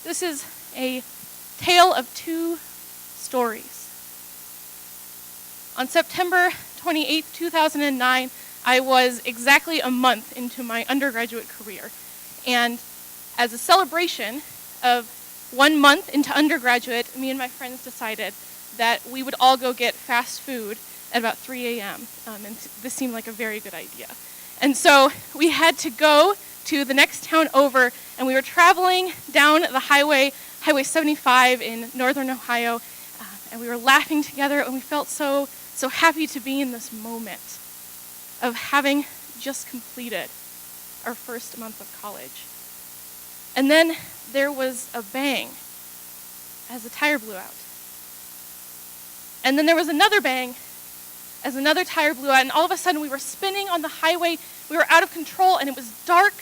This is a tale of two stories. On September 28, 2009, I was exactly a month into my undergraduate career. And as a celebration of 1 month into undergraduate, me and my friends decided that we would all go get fast food at about 3 a.m. And this seemed like a very good idea. And so we had to go to the next town over, and we were traveling down the Highway 75 in northern Ohio, and we were laughing together, and we felt so happy to be in this moment of having just completed our first month of college. And then there was a bang as the tire blew out. And then there was another bang as another tire blew out, and all of a sudden we were spinning on the highway. We were out of control, and it was dark,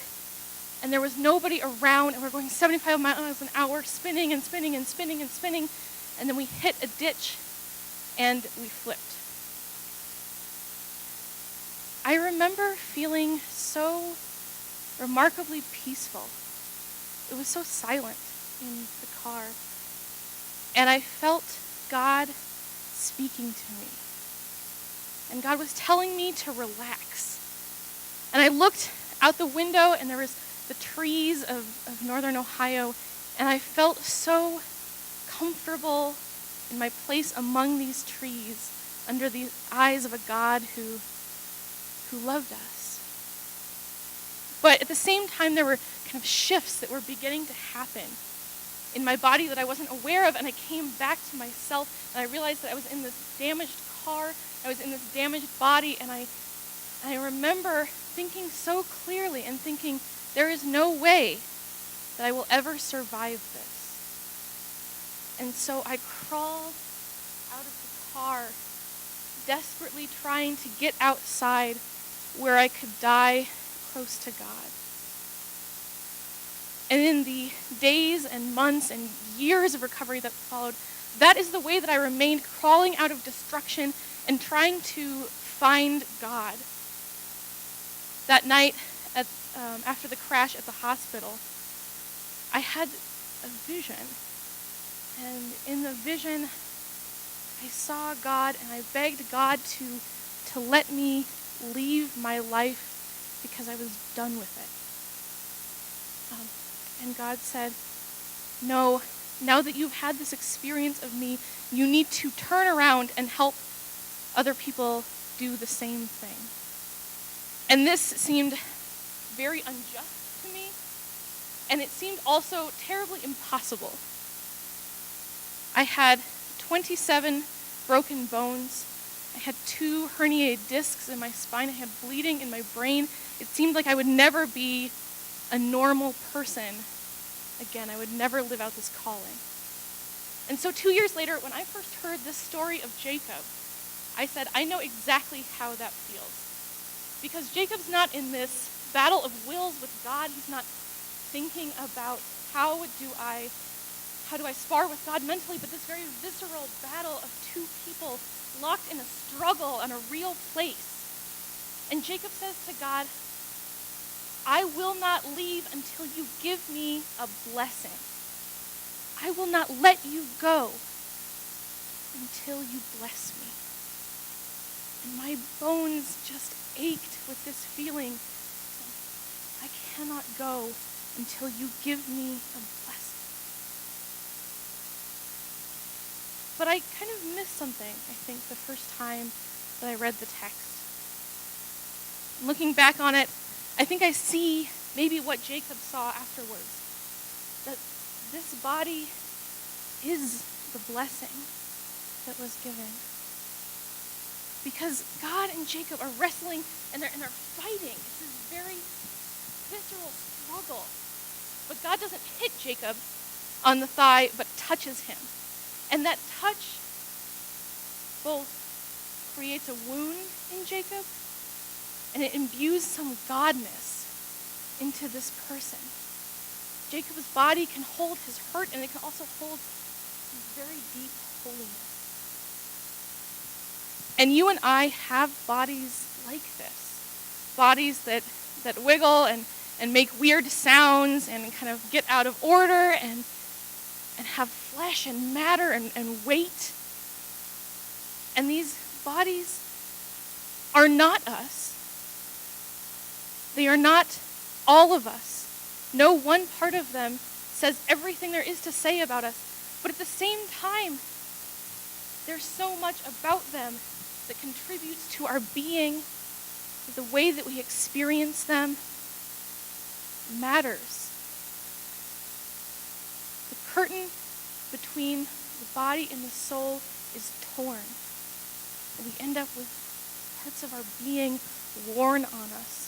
and there was nobody around, and we were going 75 miles an hour, spinning and spinning and spinning and spinning, and then we hit a ditch, and we flipped. I remember feeling so remarkably peaceful. It was so silent in the car, and I felt God speaking to me. And God was telling me to relax. And I looked out the window, and there was the trees of northern Ohio, and I felt so comfortable in my place among these trees under the eyes of a God who loved us. But at the same time, there were kind of shifts that were beginning to happen in my body that I wasn't aware of, and I came back to myself, and I realized that I was in this damaged car, I was in this damaged body, and I remember thinking so clearly and thinking, there is no way that I will ever survive this. And so I crawled out of the car, desperately trying to get outside where I could die close to God. And in the days and months and years of recovery that followed, that is the way that I remained, crawling out of destruction and trying to find God. That night, after the crash at the hospital, I had a vision. And in the vision, I saw God, and I begged God to let me leave my life because I was done with it. And God said, no, now that you've had this experience of me, you need to turn around and help other people do the same thing. And this seemed very unjust to me, and it seemed also terribly impossible. I had 27 broken bones. I had 2 herniated discs in my spine. I had bleeding in my brain. It seemed like I would never be a normal person again. I would never live out this calling. And so 2 years later, when I first heard this story of Jacob, I said, I know exactly how that feels. Because Jacob's not in this battle of wills with God. He's not thinking about how do I spar with God mentally, but this very visceral battle of 2 people locked in a struggle on a real place. And Jacob says to God, I will not leave until you give me a blessing. I will not let you go until you bless me. And my bones just ached with this feeling. I cannot go until you give me a blessing. But I kind of missed something, I think, the first time that I read the text. Looking back on it, I think I see maybe what Jacob saw afterwards. That this body is the blessing that was given. Because God and Jacob are wrestling and they're fighting. It's this very visceral struggle. But God doesn't hit Jacob on the thigh, but touches him. And that touch both creates a wound in Jacob, and it imbues some godness into this person. Jacob's body can hold his hurt, and it can also hold his very deep holiness. And you and I have bodies like this. Bodies that wiggle and make weird sounds and kind of get out of order. And and have flesh and matter and weight. And these bodies are not us. They are not all of us. No one part of them says everything there is to say about us. But at the same time, there's so much about them that contributes to our being. The way that we experience them matters. The curtain between the body and the soul is torn. And we end up with parts of our being worn on us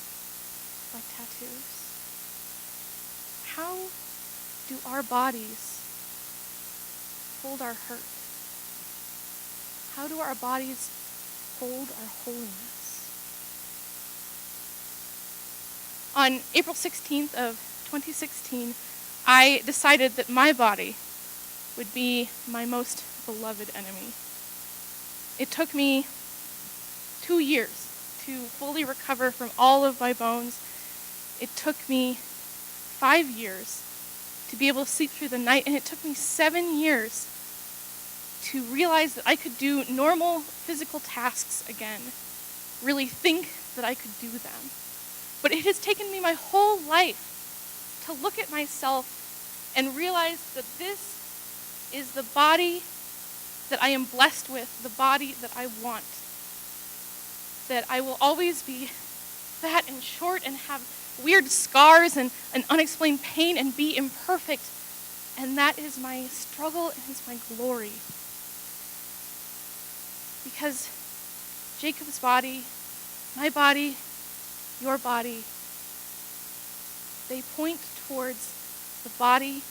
like tattoos. How do our bodies hold our hurt? How do our bodies hold our holiness? On April 16th of 2016, I decided that my body would be my most beloved enemy. It took me 2 years to fully recover from all of my bones. It took me 5 years to be able to sleep through the night, and it took me 7 years to realize that I could do normal physical tasks again, really think that I could do them. But it has taken me my whole life to look at myself and realize that this is the body that I am blessed with, the body that I want. That I will always be fat and short and have weird scars and unexplained pain and be imperfect. And that is my struggle and is my glory. Because Jacob's body, my body, your body, they point towards the body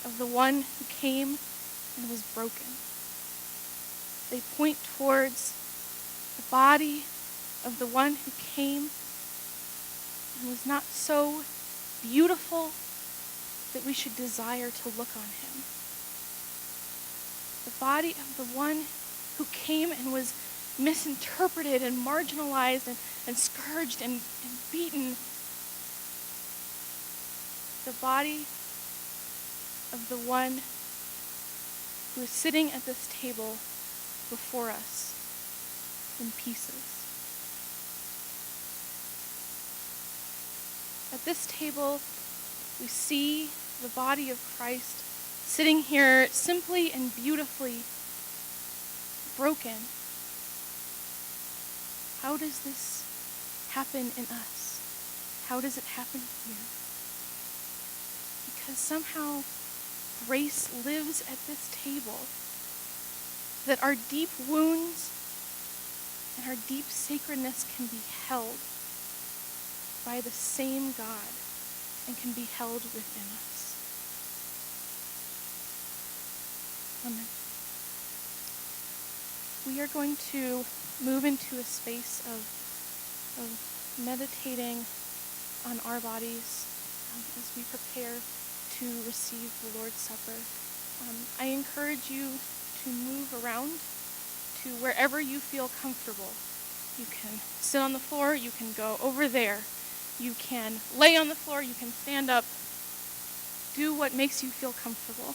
of the one who came and was broken. They point towards the body of the one who came and was not so beautiful that we should desire to look on him. The body of the one who came and was misinterpreted and marginalized and scourged and beaten. The body of the one who is sitting at this table before us in pieces. At this table, we see the body of Christ sitting here simply and beautifully broken. How does this happen in us? How does it happen here? Because somehow grace lives at this table, that our deep wounds and our deep sacredness can be held by the same God and can be held within us. Amen. We are going to move into a space of meditating on our bodies as we prepare to receive the Lord's Supper. I encourage you to move around to wherever you feel comfortable. You can sit on the floor, you can go over there, you can lay on the floor, you can stand up. Do what makes you feel comfortable.